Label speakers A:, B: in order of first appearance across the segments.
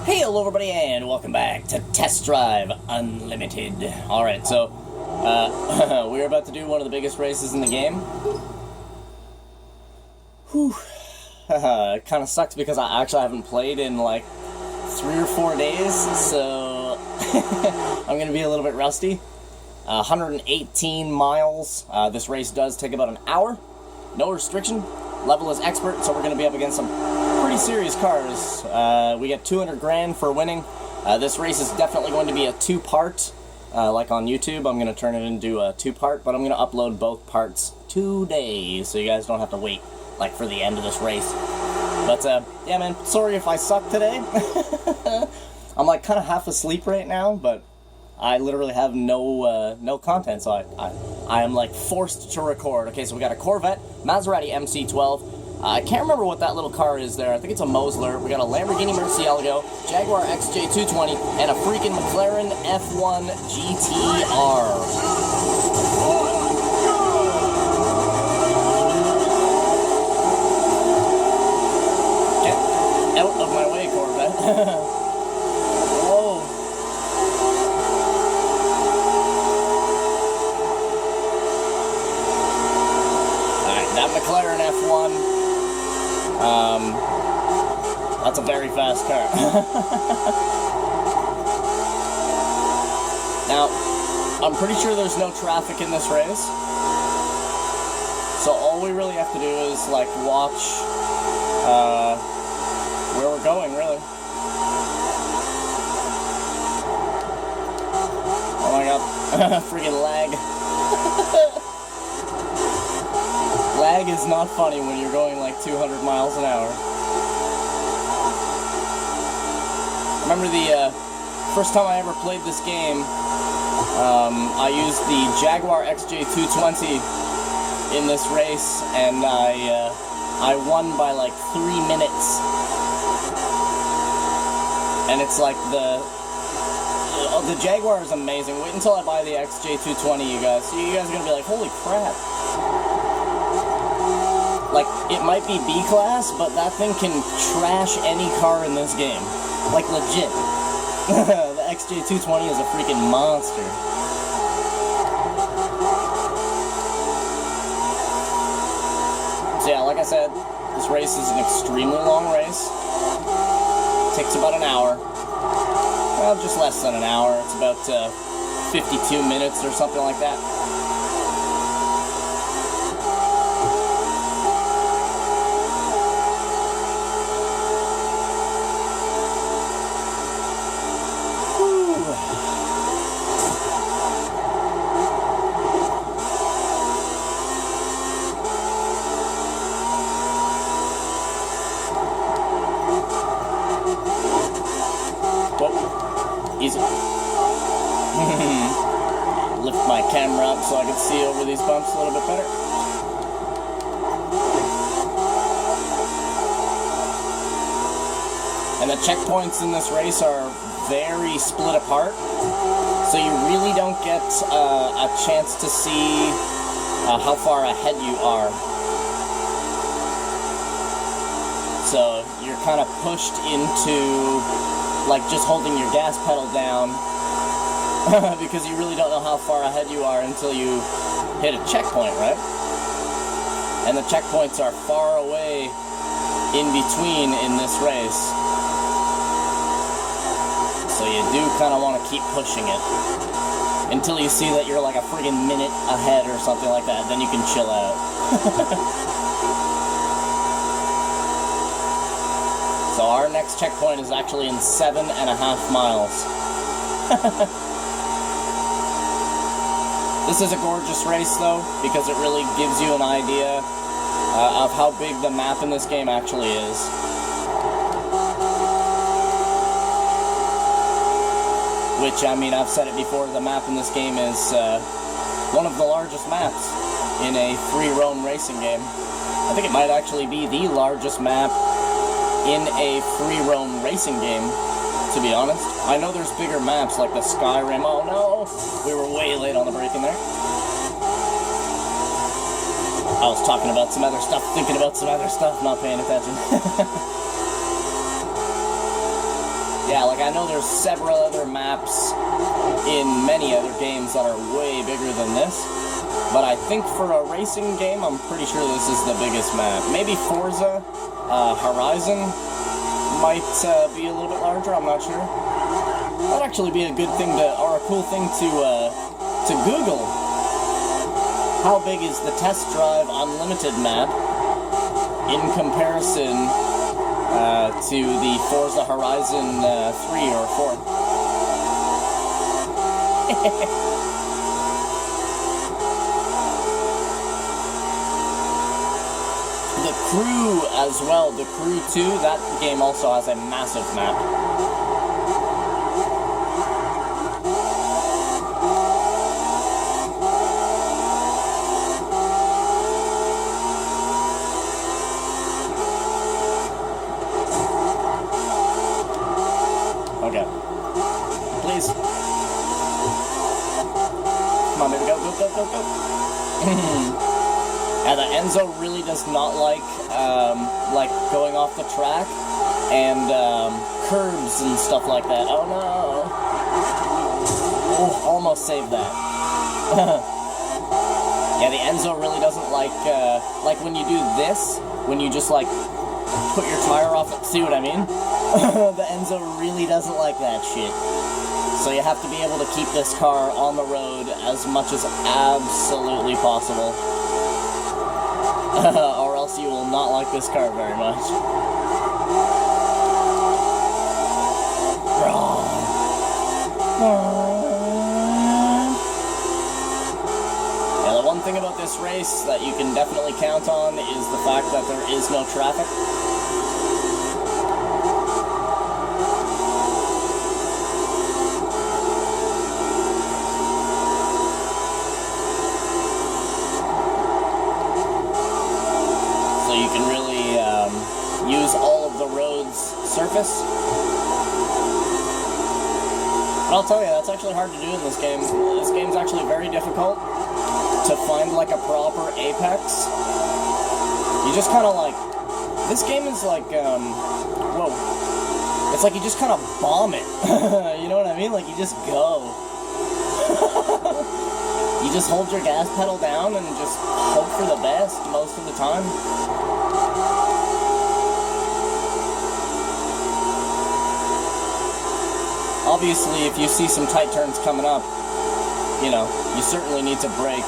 A: Hey, hello everybody, and welcome back to Test Drive Unlimited. Alright, so, we're about to do one of the biggest races in the game. Whew. It kind of sucks because I actually haven't played in like 3 or 4 days, so I'm gonna be a little bit rusty. 118 miles. This race does take about an hour. No restriction. Level is expert, so we're going to be up against some pretty serious cars. We get 200 grand for winning. This race is definitely going to be a 2-part. Like on YouTube, I'm going to turn it into a 2-part, but I'm going to upload both parts today, so you guys don't have to wait like for the end of this race. But yeah, man, sorry if I suck today. I'm like kind of half asleep right now, but I literally have no content, so I am like forced to record. Okay, so we got a Corvette, Maserati MC12. I can't remember what that little car is there. I think it's a Mosler. We got a Lamborghini Murcielago, Jaguar XJ220, and a freaking McLaren F1 GTR. Get out of my way, Corvette. McLaren F1, that's a very fast car. Now, I'm pretty sure there's no traffic in this race, so all we really have to do is, like, watch, where we're going, really. Oh my god, freaking lag. Lag is not funny when you're going like 200 miles an hour. I remember the first time I ever played this game, I used the Jaguar XJ220 in this race, and I won by like 3 minutes. And it's like the Jaguar is amazing. Wait until I buy the XJ220, you guys. So you guys are gonna be like, holy crap. Like, it might be B-class, but that thing can trash any car in this game. Like, legit. The XJ220 is a freaking monster. So yeah, like I said, this race is an extremely long race. Takes about an hour. Well, just less than an hour. It's about 52 minutes or something like that. Easy. Lift my camera up so I can see over these bumps a little bit better. And the checkpoints in this race are very split apart, so you really don't get a chance to see how far ahead you are. So you're kind of pushed into like just holding your gas pedal down because you really don't know how far ahead you are until you hit a checkpoint, right? And the checkpoints are far away in between in this race. So you do kind of want to keep pushing it until you see that you're like a friggin' minute ahead or something like that. Then you can chill out. So our next checkpoint is actually in 7.5 miles. This is a gorgeous race though, because it really gives you an idea of how big the map in this game actually is. Which, I mean, I've said it before, the map in this game is one of the largest maps in a free roam racing game. I think it might actually be the largest map in a free roam racing game, to be honest. I know there's bigger maps like the Skyrim. Oh no, we were way late on the break in there. I was talking about some other stuff, thinking about some other stuff, not paying attention. Yeah, like I know there's several other maps in many other games that are way bigger than this, but I think for a racing game, I'm pretty sure this is the biggest map. Maybe Forza Horizon might be a little bit larger, I'm not sure. That'd actually be a good thing or a cool thing to Google. How big is the Test Drive Unlimited map in comparison to the Forza Horizon 3 or 4? The Crew as well, The Crew 2, that game also has a massive map. Okay. Please. Come on, baby, go. Yeah, the Enzo really does not like going off the track and curbs and stuff like that. Oh no! Oh, almost saved that. Yeah, the Enzo really doesn't like when you do this, when you just like put your tire off. See what I mean? The Enzo really doesn't like that shit. So you have to be able to keep this car on the road as much as absolutely possible. Or else you will not like this car very much. Yeah, the one thing about this race that you can definitely count on is the fact that there is no traffic. You can really use all of the road's surface. But I'll tell you, that's actually hard to do in this game. This game's actually very difficult to find like a proper apex. You just kind of like, this game is like, whoa. It's like you just kind of bomb it. You know what I mean? Like you just go. You just hold your gas pedal down and just hope for the best most of the time. Obviously, if you see some tight turns coming up, you know, you certainly need to brake.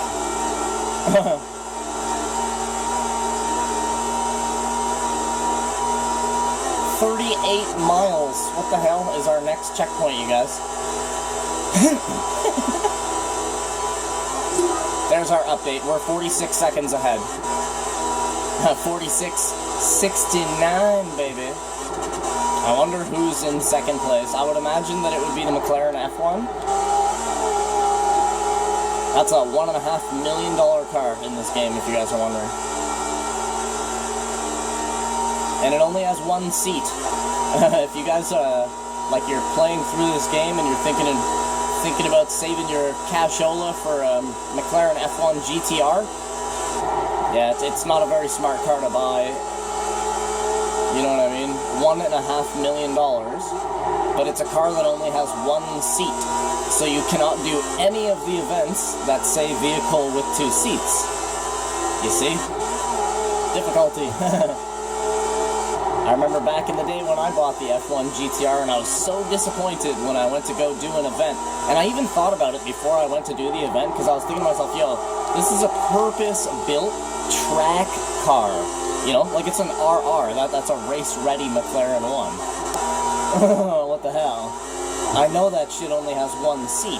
A: 38 miles. What the hell is our next checkpoint, you guys? There's our update. We're 46 seconds ahead. 46.69, baby. I wonder who's in second place. I would imagine that it would be the McLaren F1. That's a $1.5 million car in this game, if you guys are wondering. And it only has one seat. If you guys, like you're playing through this game and you're thinking about saving your cashola for McLaren F1 GTR, yeah, it's not a very smart car to buy. You know what I mean? $1.5 million, but it's a car that only has one seat, so you cannot do any of the events that say vehicle with two seats. You see? Difficulty. I remember back in the day when I bought the F1 GTR, and I was so disappointed when I went to go do an event. And I even thought about it before I went to do the event, because I was thinking to myself, yo, this is a purpose-built track car. You know, like it's an RR. That's a race-ready McLaren 1. What the hell? I know that shit only has one seat.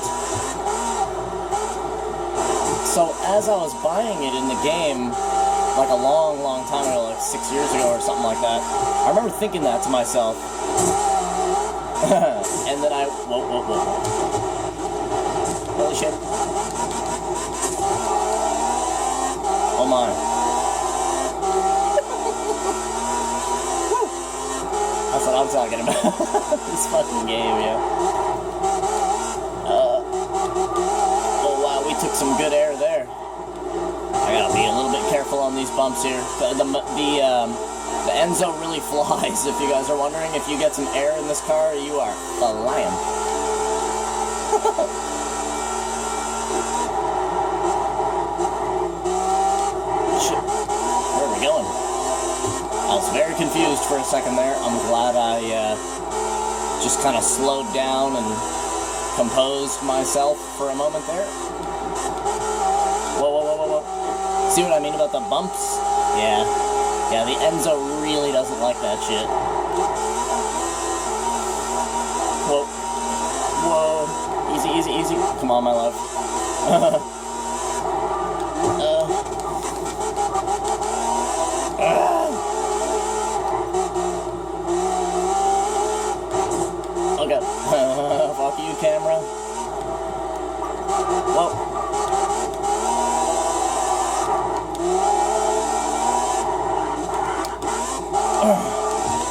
A: So as I was buying it in the game, like a long, long time ago, like 6 years ago or something like that, I remember thinking that to myself. And then whoa. Holy shit. Oh my. That's what I'm talking about. This fucking game, yeah. Oh wow, we took some good air there. I gotta be a little bit careful on these bumps here. The The Enzo really flies, if you guys are wondering. If you get some air in this car, you are flying. Shit. Where are we going? I was very confused for a second there. I'm glad I just kind of slowed down and composed myself for a moment there. Whoa, whoa, whoa, whoa, whoa. See what I mean about the bumps? Yeah. Yeah, the Enzo really doesn't like that shit. Whoa. Whoa. Easy, easy, easy. Come on, my love. Okay. Fuck you, camera. Whoa.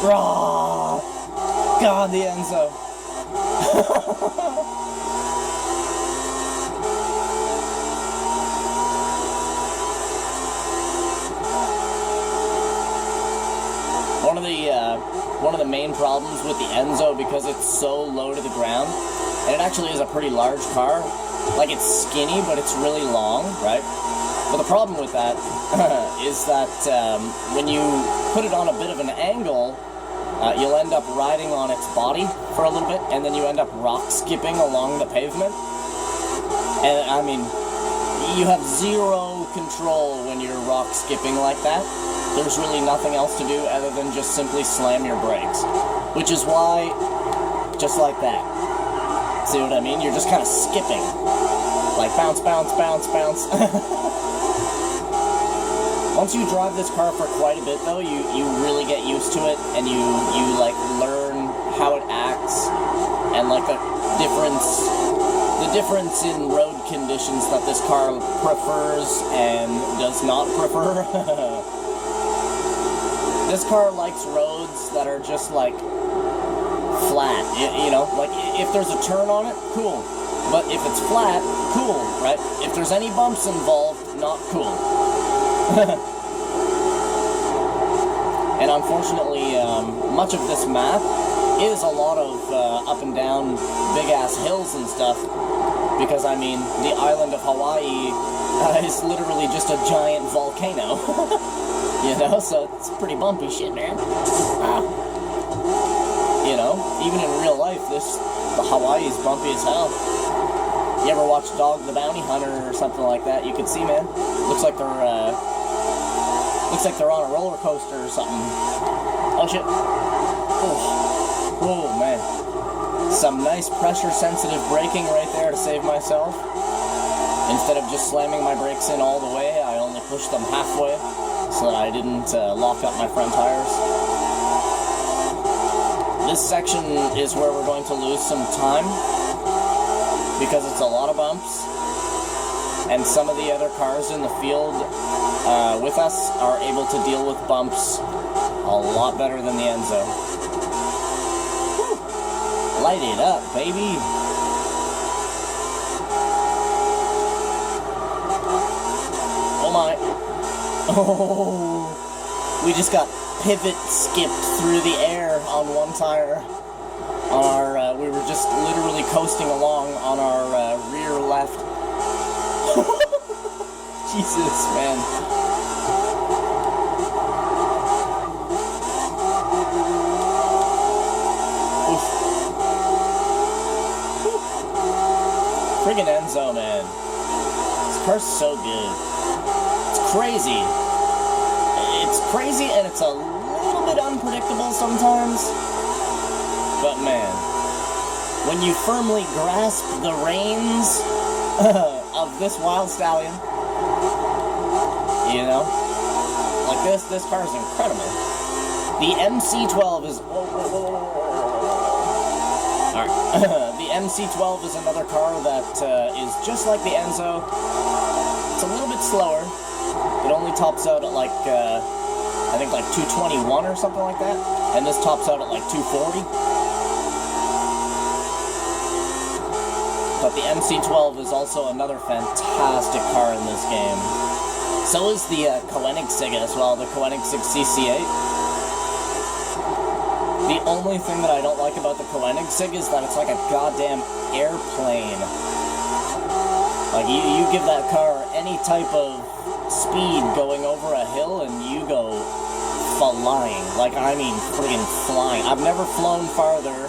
A: Raw. God, the Enzo. One of the main problems with the Enzo, because it's so low to the ground, and it actually is a pretty large car. Like, it's skinny, but it's really long, right? But the problem with that is that when you put it on a bit of an angle, you'll end up riding on its body for a little bit, and then you end up rock skipping along the pavement. And, I mean, you have zero control when you're rock skipping like that. There's really nothing else to do other than just simply slam your brakes. Which is why, just like that. See what I mean? You're just kind of skipping. Like, bounce, bounce, bounce, bounce. Once you drive this car for quite a bit, though, you really get used to it, and you like, learn how it acts, and, like, the difference in road conditions that this car prefers and does not prefer. This car likes roads that are just, like, flat, you know? Like, if there's a turn on it, cool. But if it's flat, cool, right? If there's any bumps involved, not cool. And unfortunately, much of this map is a lot of up and down big-ass hills and stuff. Because, I mean, the island of Hawaii is literally just a giant volcano. You know, so it's pretty bumpy shit, man. You know, even in real life, the Hawaii is bumpy as hell. You ever watch Dog the Bounty Hunter or something like that? You can see, man. Looks like they're on a roller coaster or something. Oh shit. Oh man. Some nice pressure-sensitive braking right there to save myself. Instead of just slamming my brakes in all the way, I only pushed them halfway, so that I didn't lock up my front tires. This section is where we're going to lose some time, because it's a lot of bumps, and some of the other cars in the field with us are able to deal with bumps a lot better than the Enzo. Whew. Light it up, baby! Oh my. Oh, we just got pivot skipped through the air on one tire. On our, we were just literally coasting along on our rear left. Jesus, man. Oof. Friggin' Enzo, man. This car's so good. It's crazy. It's crazy, and it's a little bit unpredictable sometimes. But man, when you firmly grasp the reins of this wild stallion, you know, like this car is incredible. The MC12 is... Alright. The MC12 is another car that is just like the Enzo. It's a little bit slower. It only tops out at like, I think like 221 or something like that. And this tops out at like 240. But the MC12 is also another fantastic car in this game. So is the Koenigsegg as well, the Koenigsegg CC8. The only thing that I don't like about the Koenigsegg is that it's like a goddamn airplane. Like, you give that car any type of speed going over a hill and you go flying. Like, I mean friggin' flying. I've never flown farther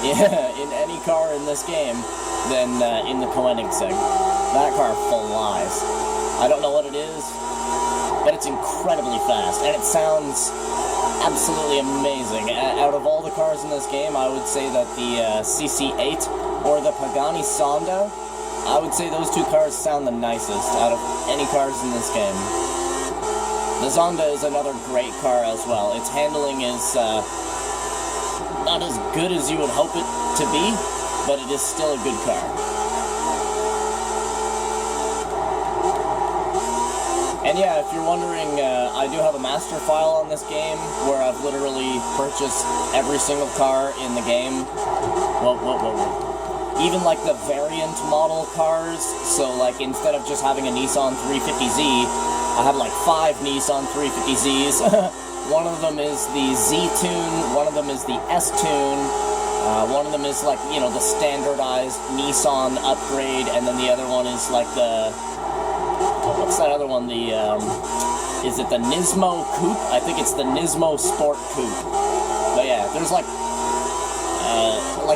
A: in any car in this game than in the Koenigsegg. That car flies. I don't know what it is, but it's incredibly fast, and it sounds absolutely amazing. Out of all the cars in this game, I would say that the CC8 or the Pagani Sonda, I would say those two cars sound the nicest out of any cars in this game. The Zonda is another great car as well. Its handling is not as good as you would hope it to be, but it is still a good car. And yeah, if you're wondering, I do have a master file on this game where I've literally purchased every single car in the game. Whoa. Even like the variant model cars, so like instead of just having a Nissan 350Z, I have like 5 Nissan 350Zs. One of them is the Z-Tune, one of them is the S-Tune, one of them is like, you know, the standardized Nissan upgrade, and then the other one is like the, what's that other one, the, is it the Nismo Coupe? I think it's the Nismo Sport Coupe. But yeah, there's like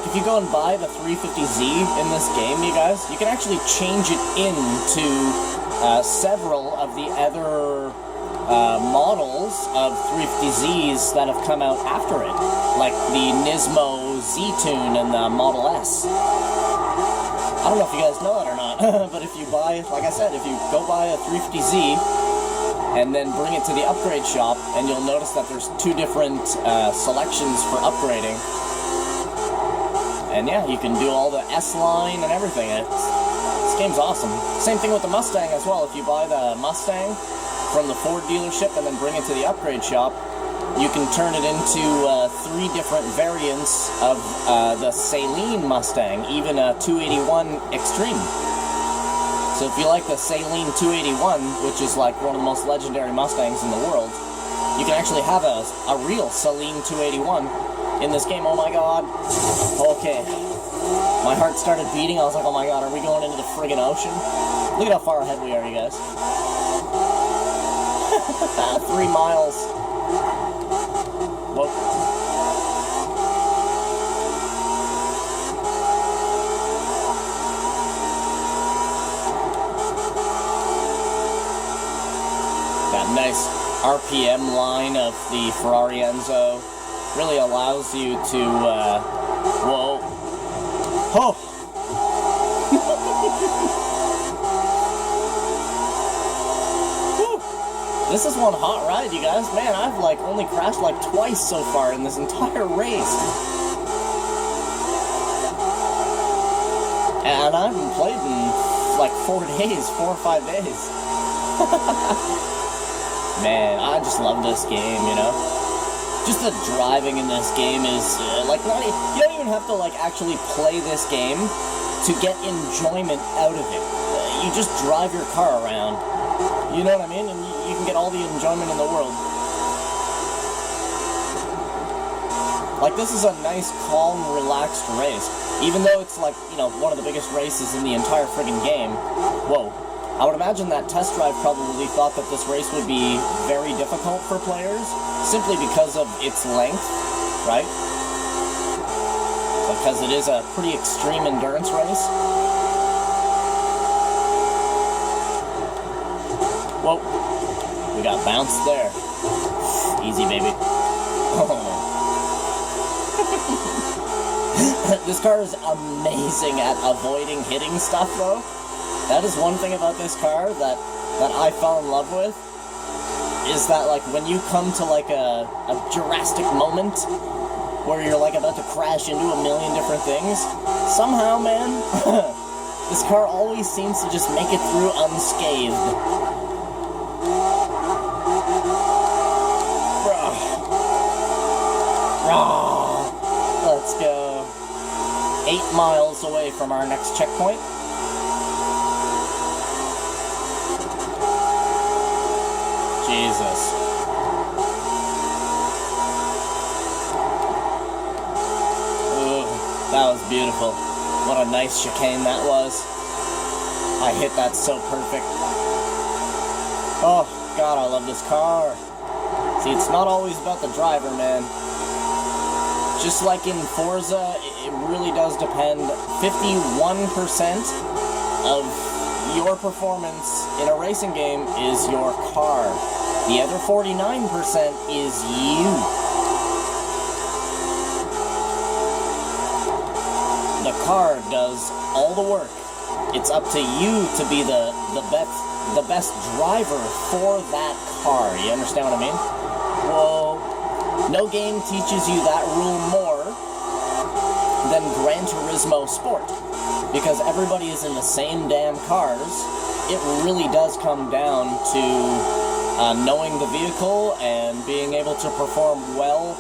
A: if you go and buy the 350Z in this game, you guys, you can actually change it into several of the other models of 350Zs that have come out after it, like the Nismo Z-Tune and the Model S. I don't know if you guys know that or not, but if you buy, like I said, if you go buy a 350Z and then bring it to the upgrade shop, and you'll notice that there's 2 different selections for upgrading. And yeah, you can do all the S-Line and everything. This game's awesome. Same thing with the Mustang as well. If you buy the Mustang from the Ford dealership and then bring it to the upgrade shop, you can turn it into 3 different variants of the Saleen Mustang, even a 281 Extreme. So if you like the Saleen 281, which is like one of the most legendary Mustangs in the world, you can actually have a real Saleen 281 in this game. Oh my god. Okay. My heart started beating. I was like, oh my god, are we going into the friggin' ocean? Look at how far ahead we are, you guys. 3 miles. Whoa. That nice RPM line of the Ferrari Enzo really allows you to, whoa. Oh! This is one hot ride, you guys. Man, I've like only crashed like twice so far in this entire race. And I haven't played in like 4 or 5 days. Man, I just love this game, you know? Just the driving in this game is, like, you don't even have to, like, actually play this game to get enjoyment out of it. You just drive your car around, you know what I mean? And you can get all the enjoyment in the world. Like, this is a nice, calm, relaxed race. Even though it's, like, you know, one of the biggest races in the entire friggin' game. Whoa. I would imagine that Test Drive probably thought that this race would be very difficult for players, simply because of its length, right? Because it is a pretty extreme endurance race. Whoa. We got bounced there. Easy, baby. This car is amazing at avoiding hitting stuff, though. That is one thing about this car that I fell in love with, is that, like, when you come to, like, a drastic moment where you're, like, about to crash into a million different things, somehow, man, this car always seems to just make it through unscathed. Let's go. 8 miles away from our next checkpoint. Jesus. That was beautiful. What a nice chicane that was. I hit that so perfect. Oh, God, I love this car. See, it's not always about the driver, man. Just like in Forza, it really does depend. 51% of your performance in a racing game is your car. The other 49% is you. The car does all the work. It's up to you to be the best driver for that car. You understand what I mean? Well, no game teaches you that rule more than Gran Turismo Sport, because everybody is in the same damn cars. It really does come down to knowing the vehicle and being able to perform well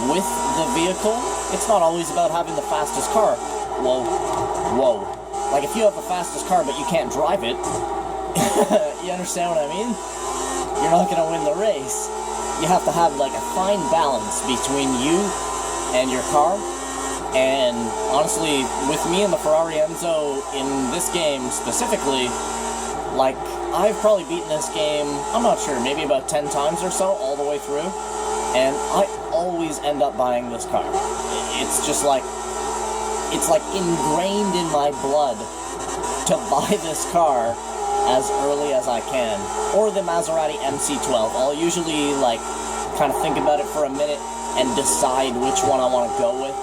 A: with the vehicle. It's not always about having the fastest car. Whoa. Like, if you have the fastest car but you can't drive it, you understand what I mean? You're not going to win the race. You have to have, like, a fine balance between you and your car. And honestly, with me and the Ferrari Enzo in this game specifically, like, I've probably beaten this game, I'm not sure, maybe about 10 times or so, all the way through. And I always end up buying this car. It's just like, it's like ingrained in my blood to buy this car as early as I can. Or the Maserati MC12. I'll usually, like, kind of think about it for a minute and decide which one I want to go with.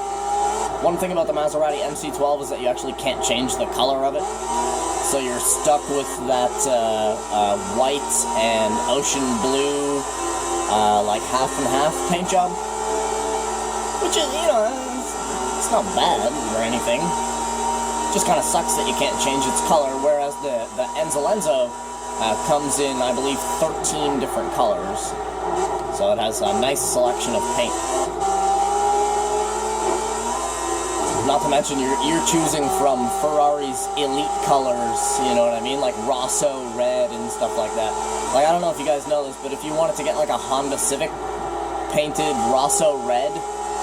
A: One thing about the Maserati MC12 is that you actually can't change the color of it. So you're stuck with that white and ocean blue, like half and half paint job. Which is, you know, it's not bad or anything. Just kind of sucks that you can't change its color, whereas the Enzo Lenzo comes in, I believe, 13 different colors. So it has a nice selection of paint. Not to mention, you're choosing from Ferrari's elite colors, you know what I mean? Like Rosso Red and stuff like that. Like, I don't know if you guys know this, but if you wanted to get like a Honda Civic painted Rosso Red,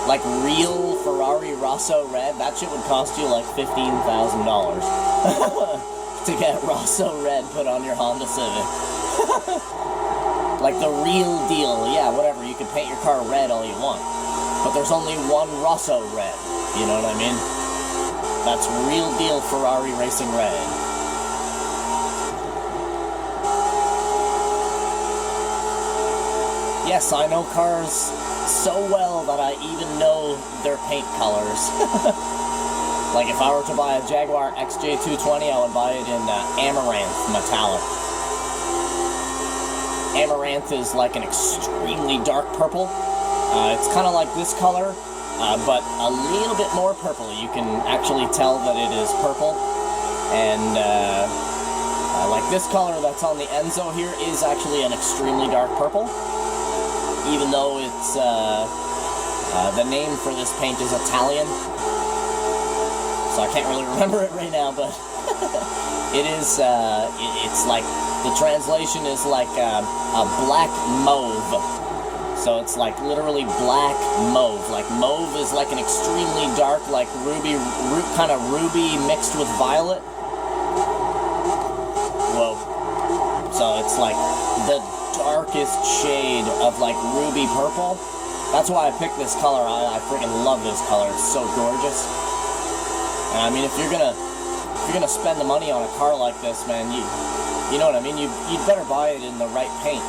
A: like real Ferrari Rosso Red, that shit would cost you like $15,000 to get Rosso Red put on your Honda Civic. Like the real deal. Yeah, whatever, you can paint your car red all you want, but there's only one Rosso Red. You know what I mean? That's real deal Ferrari Racing Red. Yes, I know cars so well that I even know their paint colors. Like, if I were to buy a Jaguar XJ220, I would buy it in Amaranth Metallic. Amaranth is like an extremely dark purple. It's kind of like this color, but a little bit more purple. You can actually tell that it is purple. And like this color that's on the Enzo here is actually an extremely dark purple. Even though it's, the name for this paint is Italian. So I can't really remember it right now, but it is, it's like, the translation is like a black mauve. So it's like literally black mauve. Like mauve is like an extremely dark, like ruby, kind of ruby mixed with violet. Whoa. So it's like the darkest shade of like ruby purple. That's why I picked this color. I freaking love this color. It's so gorgeous. And I mean, if you're gonna spend the money on a car like this, man, you know what I mean? You'd better buy it in the right paint.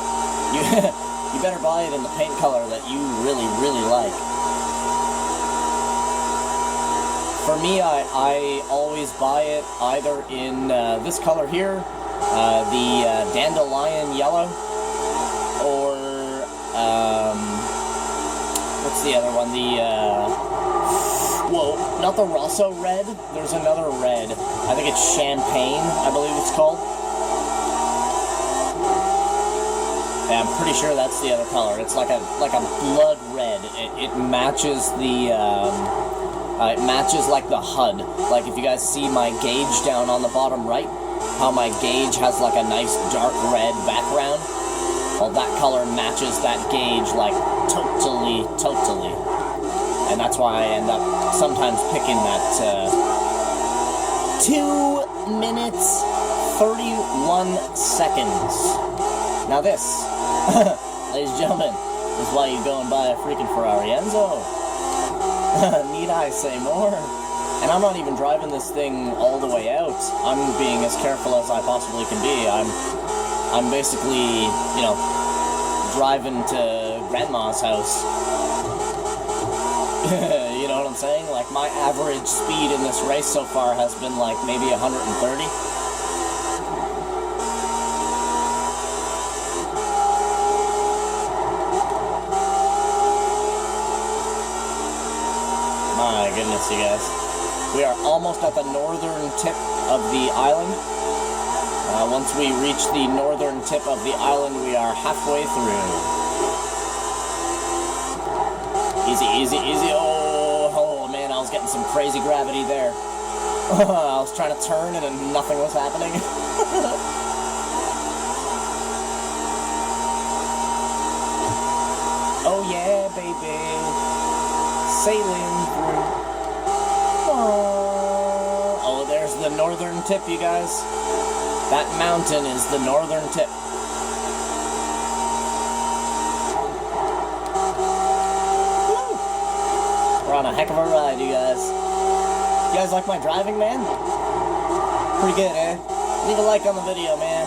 A: You better buy it in the paint color that you really, really like. For me, I always buy it either in this color here, the Dandelion Yellow, or, what's the other one? Whoa, not the Rosso Red. There's another red. I think it's Champagne, I believe it's called. Yeah, I'm pretty sure that's the other color. It's like a blood red. It matches the it matches like the HUD. Like if you guys see my gauge down on the bottom right, how my gauge has like a nice dark red background. Well, that color matches that gauge like totally. And that's why I end up sometimes picking that 2 minutes 31 seconds. Now this, ladies and gentlemen, is why you go and buy a freaking Ferrari Enzo. Need I say more? And I'm not even driving this thing all the way out. I'm being as careful as I possibly can be. I'm basically, you know, driving to grandma's house. You know what I'm saying? Like, my average speed in this race so far has been like maybe 130. My goodness, you guys. We are almost at the northern tip of the island. Once we reach the northern tip of the island, we are halfway through. Easy, easy, easy. Oh, man, I was getting some crazy gravity there. I was trying to turn and then nothing was happening. Oh, yeah, baby. Sailing through. Oh, there's the northern tip, you guys. That mountain is the northern tip. Woo! We're on a heck of a ride, you guys. You guys like my driving, man? Pretty good, eh? Leave a like on the video, man.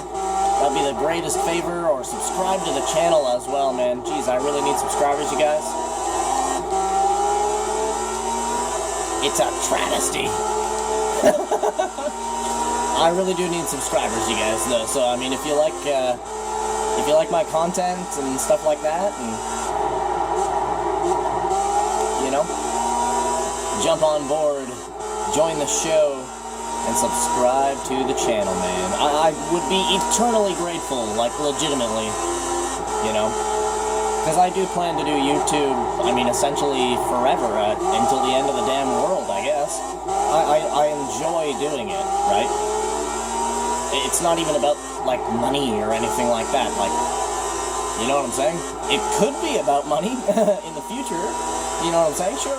A: That'd be the greatest favor, or subscribe to the channel as well, man. Jeez, I really need subscribers, you guys. It's a travesty. I really do need subscribers, you guys, though. So, I mean, if you like my content and stuff like that, and, you know, jump on board, join the show, and subscribe to the channel, man. I would be eternally grateful, like, legitimately, you know, because I do plan to do YouTube, I mean, essentially forever, until the end of the damn world, I guess. I enjoy doing it, right? It's not even about, like, money or anything like that, like, you know what I'm saying? It could be about money in the future, you know what I'm saying? Sure.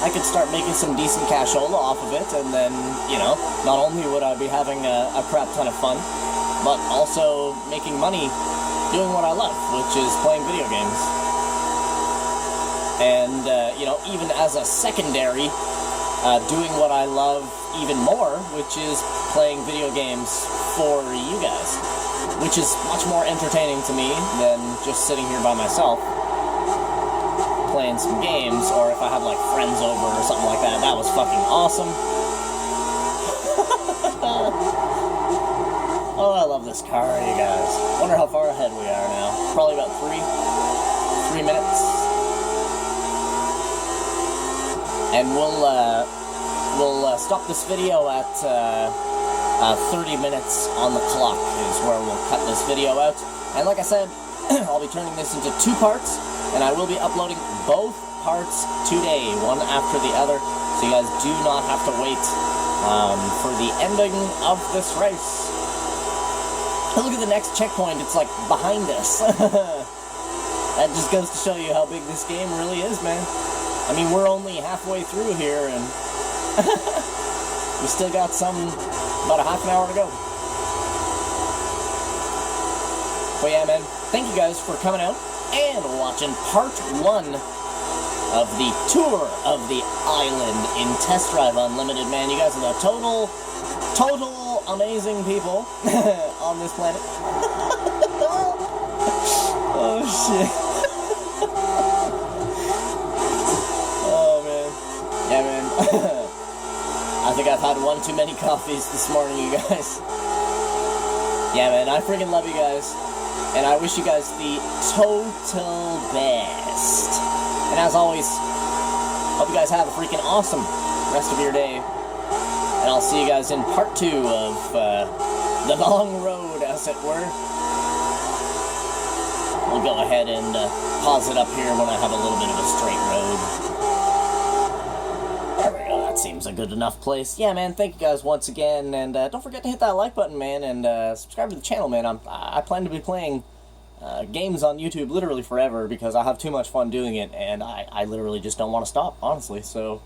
A: I could start making some decent cashola off of it, and then, you know, not only would I be having a crap ton of fun, but also making money doing what I love, which is playing video games. And, you know, even as a secondary, doing what I love even more, which is playing video games for you guys, which is much more entertaining to me than just sitting here by myself playing some games, or if I have like friends over or something like that. That was fucking awesome. Oh, I love this car, you guys. Wonder how far ahead we are now. Probably about 3 minutes. And we'll stop this video at 30 minutes on the clock is where we'll cut this video out. And like I said, I'll be turning this into 2 parts, and I will be uploading both parts today, one after the other, so you guys do not have to wait for the ending of this race. Look at the next checkpoint, it's like behind us. That just goes to show you how big this game really is, man. I mean, we're only halfway through here, and we still got about a half an hour to go. But yeah, man, thank you guys for coming out and watching part 1 of the tour of the island in Test Drive Unlimited, man. You guys are the total amazing people on this planet. Oh, shit. Yeah, man. I think I've had one too many coffees this morning, you guys. Yeah, man, I freaking love you guys. And I wish you guys the total best. And as always, hope you guys have a freaking awesome rest of your day. And I'll see you guys in part 2 of the long road, as it were. We'll go ahead and pause it up here when I have a little bit of a straight road. That seems a good enough place. Yeah, man, thank you guys once again, and don't forget to hit that like button, man, and subscribe to the channel, man. I plan to be playing games on YouTube literally forever because I have too much fun doing it, and I literally just don't want to stop, honestly. So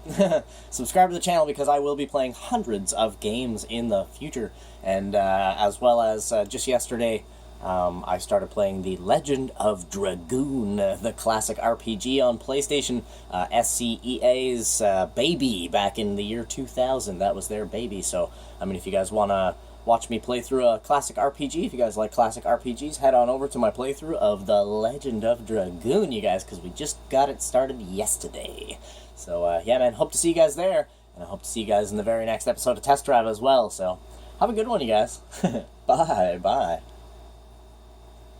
A: subscribe to the channel because I will be playing hundreds of games in the future, and as well as just yesterday, I started playing The Legend of Dragoon, the classic RPG on PlayStation, SCEA's baby back in the year 2000. That was their baby. So, I mean, if you guys want to watch me play through a classic RPG, if you guys like classic RPGs, head on over to my playthrough of The Legend of Dragoon, you guys, because we just got it started yesterday. So, yeah, man, hope to see you guys there, and I hope to see you guys in the very next episode of Test Drive as well. So, have a good one, you guys. Bye, bye.